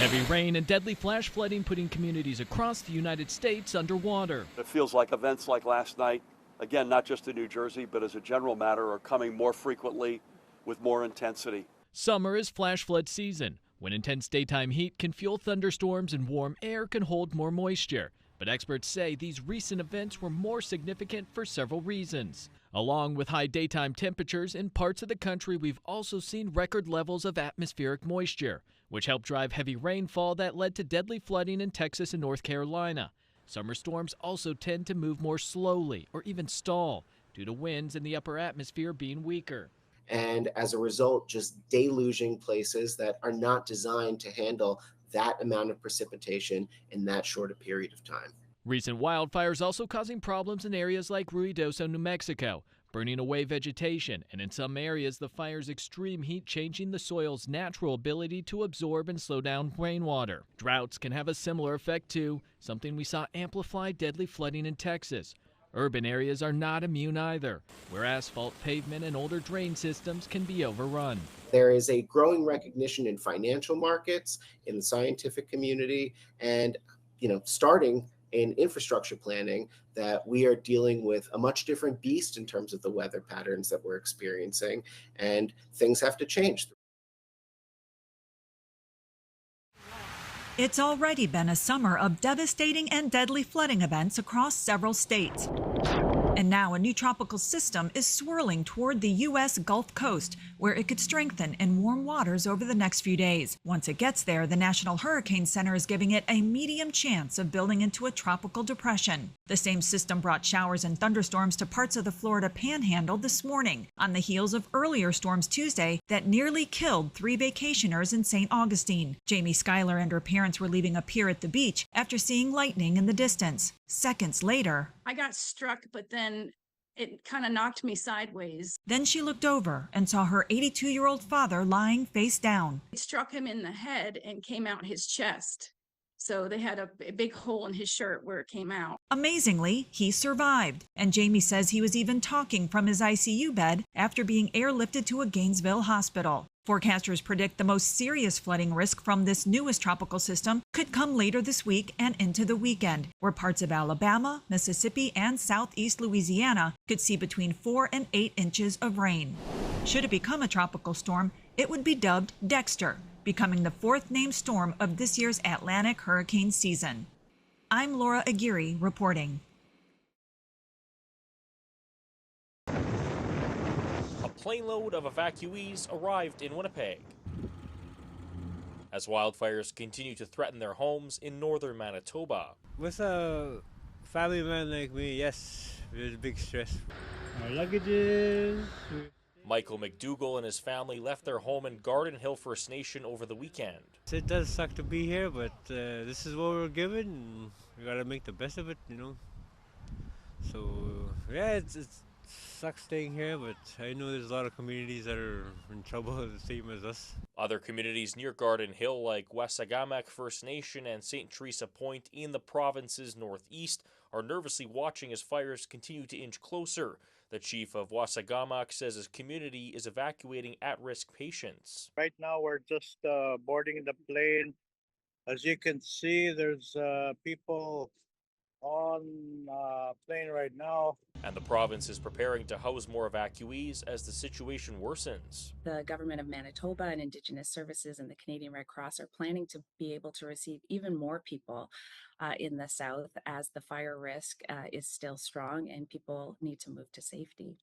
Heavy rain and deadly flash flooding putting communities across the United States underwater. It feels like events like last night, again, not just in New Jersey, but as a general matter, are coming more frequently with more intensity. Summer is flash flood season, when intense daytime heat can fuel thunderstorms and warm air can hold more moisture. But experts say these recent events were more significant for several reasons. Along with high daytime temperatures in parts of the country, we've also seen record levels of atmospheric moisture, which helped drive heavy rainfall that led to deadly flooding in Texas and North Carolina. Summer storms also tend to move more slowly or even stall due to winds in the upper atmosphere being weaker. And as a result, just deluging places that are not designed to handle that amount of precipitation in that short a period of time. Recent wildfires also causing problems in areas like Ruidoso, New Mexico, burning away vegetation, and in some areas the fire's extreme heat changing the soil's natural ability to absorb and slow down rainwater. Droughts can have a similar effect too, something we saw amplify deadly flooding in Texas. Urban areas are not immune either, where asphalt pavement and older drain systems can be overrun. There is a growing recognition in financial markets, in the scientific community, and starting in infrastructure planning that we are dealing with a much different beast in terms of the weather patterns that we're experiencing, and things have to change. It's already been a summer of devastating and deadly flooding events across several states. And now a new tropical system is swirling toward the U.S. Gulf Coast, where it could strengthen in warm waters over the next few days. Once it gets there, the National Hurricane Center is giving it a medium chance of building into a tropical depression. The same system brought showers and thunderstorms to parts of the Florida Panhandle this morning, on the heels of earlier storms Tuesday that nearly killed 3 vacationers in St. Augustine. Jamie Schuyler and her parents were leaving a pier at the beach after seeing lightning in the distance. Seconds later, I got struck, but then it kind of knocked me sideways. Then she looked over and saw her 82-year-old father lying face down. It struck him in the head and came out his chest. So they had a big hole in his shirt where it came out. Amazingly, he survived. And Jamie says he was even talking from his ICU bed after being airlifted to a Gainesville hospital. Forecasters predict the most serious flooding risk from this newest tropical system could come later this week and into the weekend, where parts of Alabama, Mississippi, and southeast Louisiana could see between 4 and 8 inches of rain. Should it become a tropical storm, it would be dubbed Dexter, becoming the 4th named storm of this year's Atlantic hurricane season. I'm Laura Aguirre reporting. A plane load of evacuees arrived in Winnipeg as wildfires continue to threaten their homes in northern Manitoba. With a family man like me, yes, there's big stress. Our luggages. Michael McDougall and his family left their home in Garden Hill First Nation over the weekend. It does suck to be here, but this is what we're given, and we gotta make the best of it, So, yeah, it sucks staying here, but I know there's a lot of communities that are in trouble the same as us. Other communities near Garden Hill, like Wassagamak First Nation and St. Teresa Point in the province's northeast, are nervously watching as fires continue to inch closer. The chief of Wassagamak says his community is evacuating at-risk patients. Right now, we're just boarding the plane. As you can see, there's people on plane right now. And the province is preparing to house more evacuees as the situation worsens. The government of Manitoba and Indigenous Services and the Canadian Red Cross are planning to be able to receive even more people in the south as the fire risk is still strong and people need to move to safety.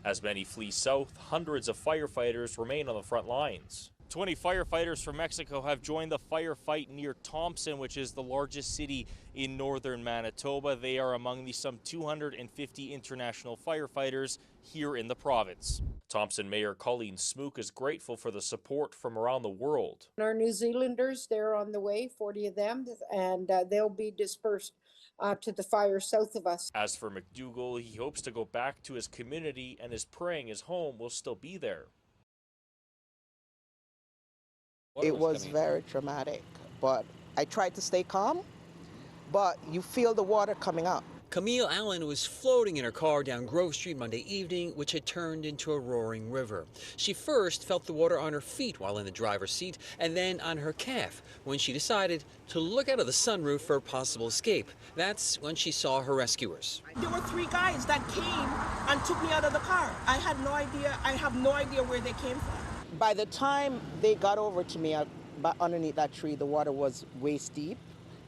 As many flee south, hundreds of firefighters remain on the front lines. 20 firefighters from Mexico have joined the firefight near Thompson, which is the largest city in northern Manitoba. They are among the some 250 international firefighters here in the province. Thompson Mayor Colleen Smook is grateful for the support from around the world. Our New Zealanders, they're on the way, 40 of them, and they'll be dispersed to the fire south of us. As for McDougall, he hopes to go back to his community and is praying his home will still be there. It was very traumatic, but I tried to stay calm, but you feel the water coming up. Camille Allen was floating in her car down Grove Street Monday evening, which had turned into a roaring river. She first felt the water on her feet while in the driver's seat, and then on her calf when she decided to look out of the sunroof for a possible escape. That's when she saw her rescuers. There were 3 guys that came and took me out of the car. I have no idea where they came from. By the time they got over to me underneath that tree, the water was waist deep.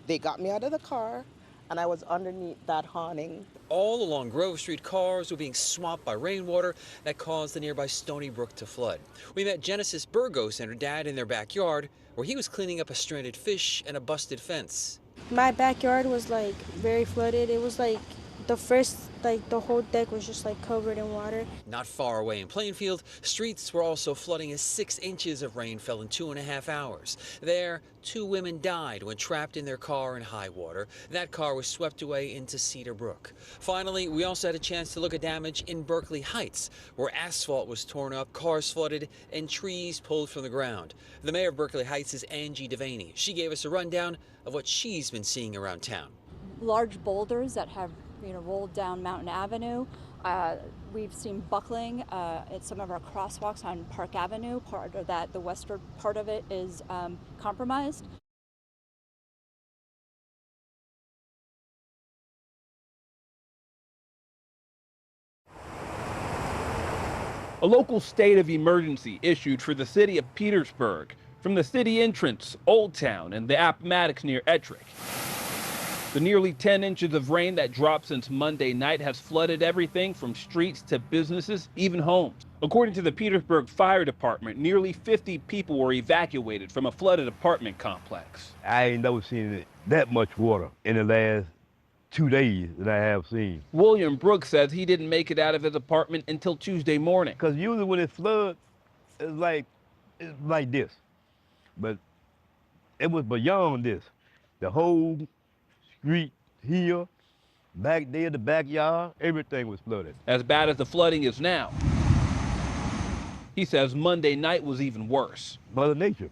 They got me out of the car, and I was underneath that awning. All along Grove Street, cars were being swamped by rainwater that caused the nearby Stony Brook to flood. We met Genesis Burgos and her dad in their backyard, where he was cleaning up a stranded fish and a busted fence. My backyard was like very flooded. It was like the whole deck was just like covered in water. Not far away in Plainfield, streets were also flooding as 6 inches of rain fell in 2.5 hours. There, 2 women died when trapped in their car in high water. That car was swept away into Cedar Brook. Finally, we also had a chance to look at damage in Berkeley Heights, where asphalt was torn up, cars flooded, and trees pulled from the ground. The mayor of Berkeley Heights is Angie Devaney. She gave us a rundown of what she's been seeing around town. Large boulders that have rolled down Mountain Avenue. We've seen buckling at some of our crosswalks on Park Avenue. Part of that, the western part of it is compromised. A local state of emergency issued for the city of Petersburg from the city entrance, Old Town, and the Appomattox near Ettrick. The nearly 10 inches of rain that dropped since Monday night has flooded everything from streets to businesses, even homes. According to the Petersburg Fire Department, nearly 50 people were evacuated from a flooded apartment complex. I ain't never seen that much water in the last 2 days that I have seen. William Brooks says he didn't make it out of his apartment until Tuesday morning. Because usually when it floods, it's like this. But it was beyond this. The whole street here, back there, the backyard, everything was flooded. As bad as the flooding is now, he says Monday night was even worse. Mother Nature,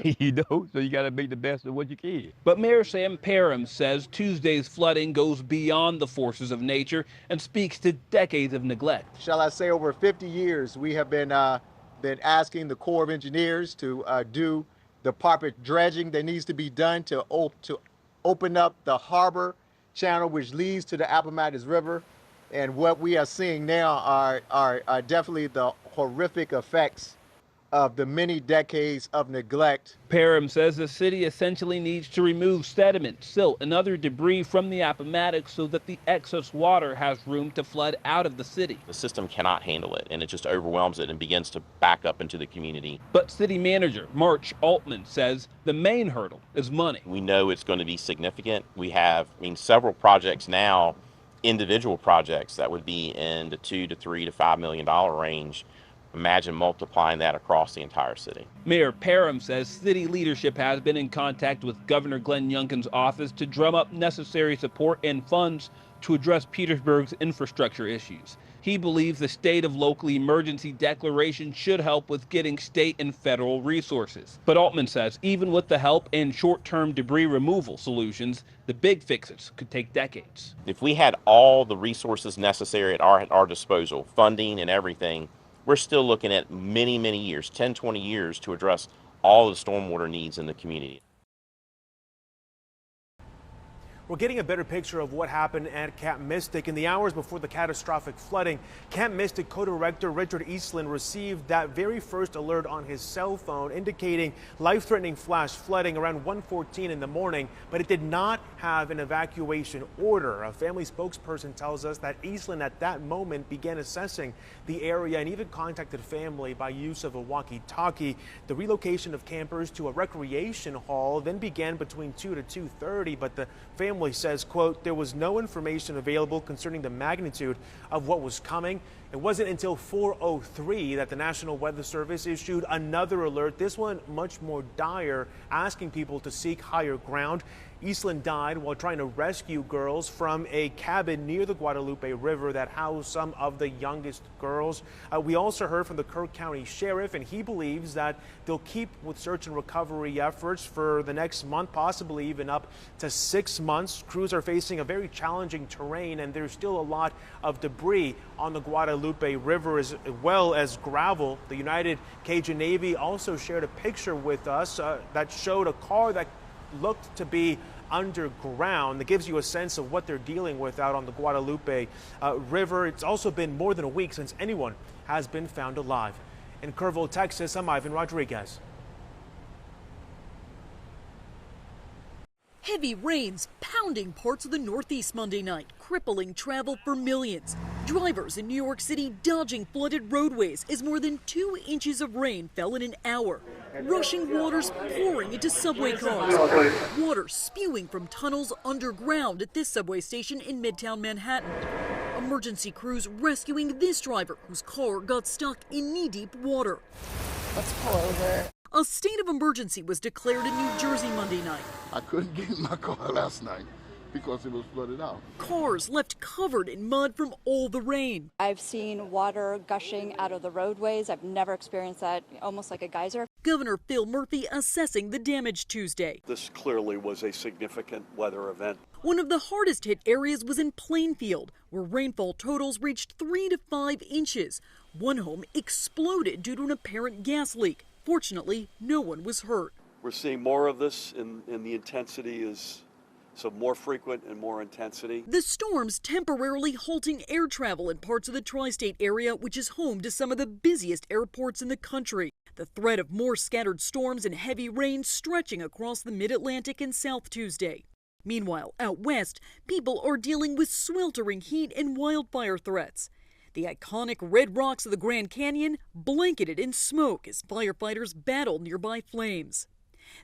you know, so you got to make the best of what you can. But Mayor Sam Parham says Tuesday's flooding goes beyond the forces of nature and speaks to decades of neglect. Shall I say over 50 years, we have been asking the Corps of Engineers to do the proper dredging that needs to be done to open up the harbor channel which leads to the Appomattox River. And what we are seeing now are definitely the horrific effects of the many decades of neglect. Parham says the city essentially needs to remove sediment, silt, and other debris from the Appomattox so that the excess water has room to flood out of the city. The system cannot handle it, and it just overwhelms it and begins to back up into the community. But city manager March Altman says the main hurdle is money. We know it's going to be significant. We have, several projects now, individual projects that would be in the $2 to $3 to $5 million range. Imagine multiplying that across the entire city. Mayor Parham says city leadership has been in contact with Governor Glenn Youngkin's office to drum up necessary support and funds to address Petersburg's infrastructure issues. He believes the state of local emergency declaration should help with getting state and federal resources. But Altman says even with the help and short-term debris removal solutions, the big fixes could take decades. If we had all the resources necessary at our disposal, funding and everything, we're still looking at many, many years, 10, 20 years to address all the stormwater needs in the community. We're getting a better picture of what happened at Camp Mystic. In the hours before the catastrophic flooding, Camp Mystic co-director Richard Eastland received that very first alert on his cell phone indicating life-threatening flash flooding around 1:14 in the morning, but it did not have an evacuation order. A family spokesperson tells us that Eastland at that moment began assessing the area and even contacted family by use of a walkie-talkie. The relocation of campers to a recreation hall then began between 2 to 2:30, but the family says, quote, there was no information available concerning the magnitude of what was coming. It wasn't until 4:03 that the National Weather Service issued another alert, this one much more dire, asking people to seek higher ground. Eastland died while trying to rescue girls from a cabin near the Guadalupe River that housed some of the youngest girls. We also heard from the Kirk County Sheriff, and he believes that they'll keep with search and recovery efforts for the next month, possibly even up to 6 months. Crews are facing a very challenging terrain, and there's still a lot of debris on the Guadalupe River as well as gravel. The United Cajun Navy also shared a picture with us that showed a car that looked to be underground. That gives you a sense of what they're dealing with out on the Guadalupe River. It's also been more than a week since anyone has been found alive. In Kerrville, Texas, I'm Ivan Rodriguez. Heavy rains pounding parts of the Northeast Monday night, crippling travel for millions. Drivers in New York City dodging flooded roadways as more than 2 inches of rain fell in an hour. Rushing waters pouring into subway cars. Water spewing from tunnels underground at this subway station in Midtown Manhattan. Emergency crews rescuing this driver whose car got stuck in knee-deep water. Let's pull over. A state of emergency was declared in New Jersey Monday night. I couldn't get in my car last night because it was flooded out. Cars left covered in mud from all the rain. I've seen water gushing out of the roadways. I've never experienced that, almost like a geyser. Governor Phil Murphy assessing the damage Tuesday. This clearly was a significant weather event. One of the hardest hit areas was in Plainfield, where rainfall totals reached 3 to 5 inches. One home exploded due to an apparent gas leak. Fortunately, no one was hurt. We're seeing more of this, and the intensity is so more frequent and more intensity. The storms temporarily halting air travel in parts of the tri-state area, which is home to some of the busiest airports in the country. The threat of more scattered storms and heavy rain stretching across the mid-Atlantic and South Tuesday. Meanwhile, out west, people are dealing with sweltering heat and wildfire threats. The iconic red rocks of the Grand Canyon blanketed in smoke as firefighters battle nearby flames.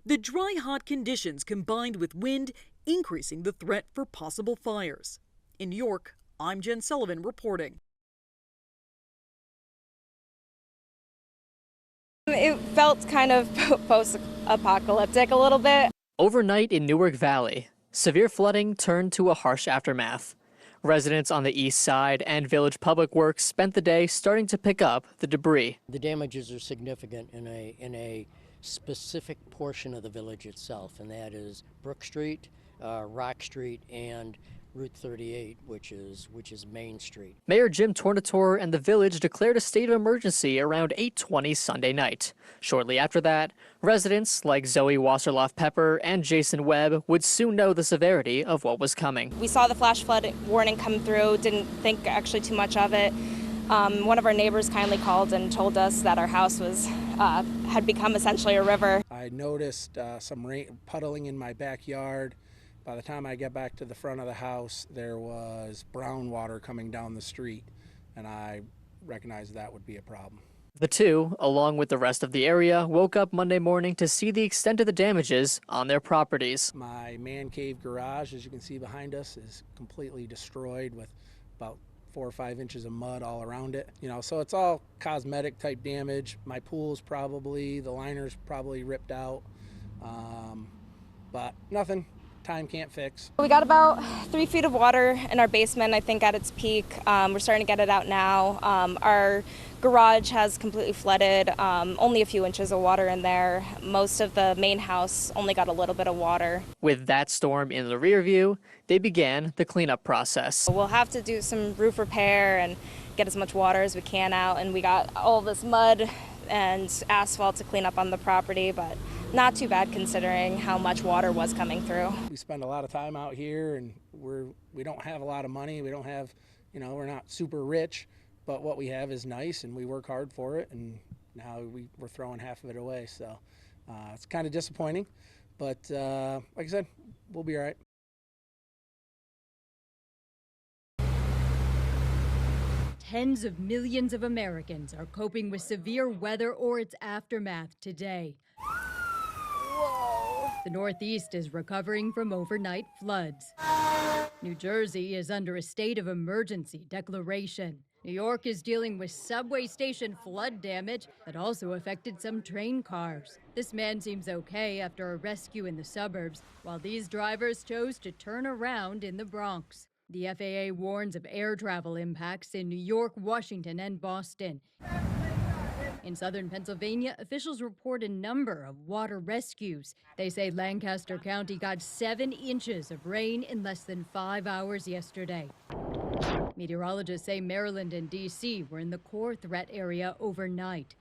The dry, hot conditions combined with wind increasing the threat for possible fires. In New York, I'm Jen Sullivan reporting. It felt kind of post-apocalyptic a little bit. Overnight in Newark Valley, severe flooding turned to a harsh aftermath. Residents on the east side and Village Public Works spent the day starting to pick up the debris. The damages are significant in a specific portion of the village itself, and that is Brook Street, Rock Street, and Route 38, which is Main Street. Mayor Jim Tornatore and the village declared a state of emergency around 8:20 Sunday night. Shortly after that, residents like Zoe Wasserloff-Pepper and Jason Webb would soon know the severity of what was coming. We saw the flash flood warning come through, didn't think actually too much of it. One of our neighbors kindly called and told us that our house had become essentially a river. I noticed some rain puddling in my backyard. By the time I got back to the front of the house, there was brown water coming down the street, and I recognized that would be a problem. The two, along with the rest of the area, woke up Monday morning to see the extent of the damages on their properties. My man cave garage, as you can see behind us, is completely destroyed with about 4 or 5 inches of mud all around it. So it's all cosmetic type damage. My pool's the liner's probably ripped out, but nothing time can't fix. We got about 3 feet of water in our basement, I think, at its peak. We're starting to get it out now. Our garage has completely flooded, only a few inches of water in there. Most of the main house only got a little bit of water. With that storm in the rear view, they began the cleanup process. We'll have to do some roof repair and get as much water as we can out, and we got all this mud and asphalt to clean up on the property, but not too bad considering how much water was coming through. We spend a lot of time out here, and we don't have a lot of money. We don't have, we're not super rich, but what we have is nice, and we work hard for it, and now we're throwing half of it away. So it's kind of disappointing, but like I said, we'll be all right. Tens of millions of Americans are coping with severe weather or its aftermath today. Whoa. The Northeast is recovering from overnight floods. New Jersey is under a state of emergency declaration. New York is dealing with subway station flood damage that also affected some train cars. This man seems okay after a rescue in the suburbs, while these drivers chose to turn around in the Bronx. The FAA warns of air travel impacts in New York, Washington, and Boston. In southern Pennsylvania, officials report a number of water rescues. They say Lancaster County got 7 inches of rain in less than 5 hours yesterday. Meteorologists say Maryland and D.C. were in the core threat area overnight.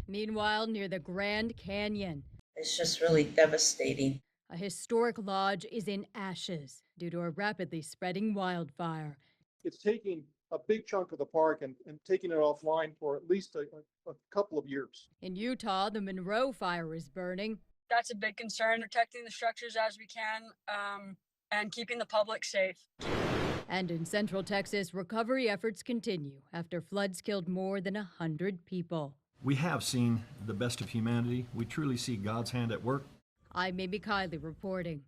Meanwhile, near the Grand Canyon, it's just really devastating. A historic lodge is in ashes due to a rapidly spreading wildfire. It's taking a big chunk of the park and taking it offline for at least a couple of years. In Utah, the Monroe fire is burning. That's a big concern, protecting the structures as we can and keeping the public safe. And in Central Texas, recovery efforts continue after floods killed more than 100 people. We have seen the best of humanity. We truly see God's hand at work. I'm Amy Kiley reporting.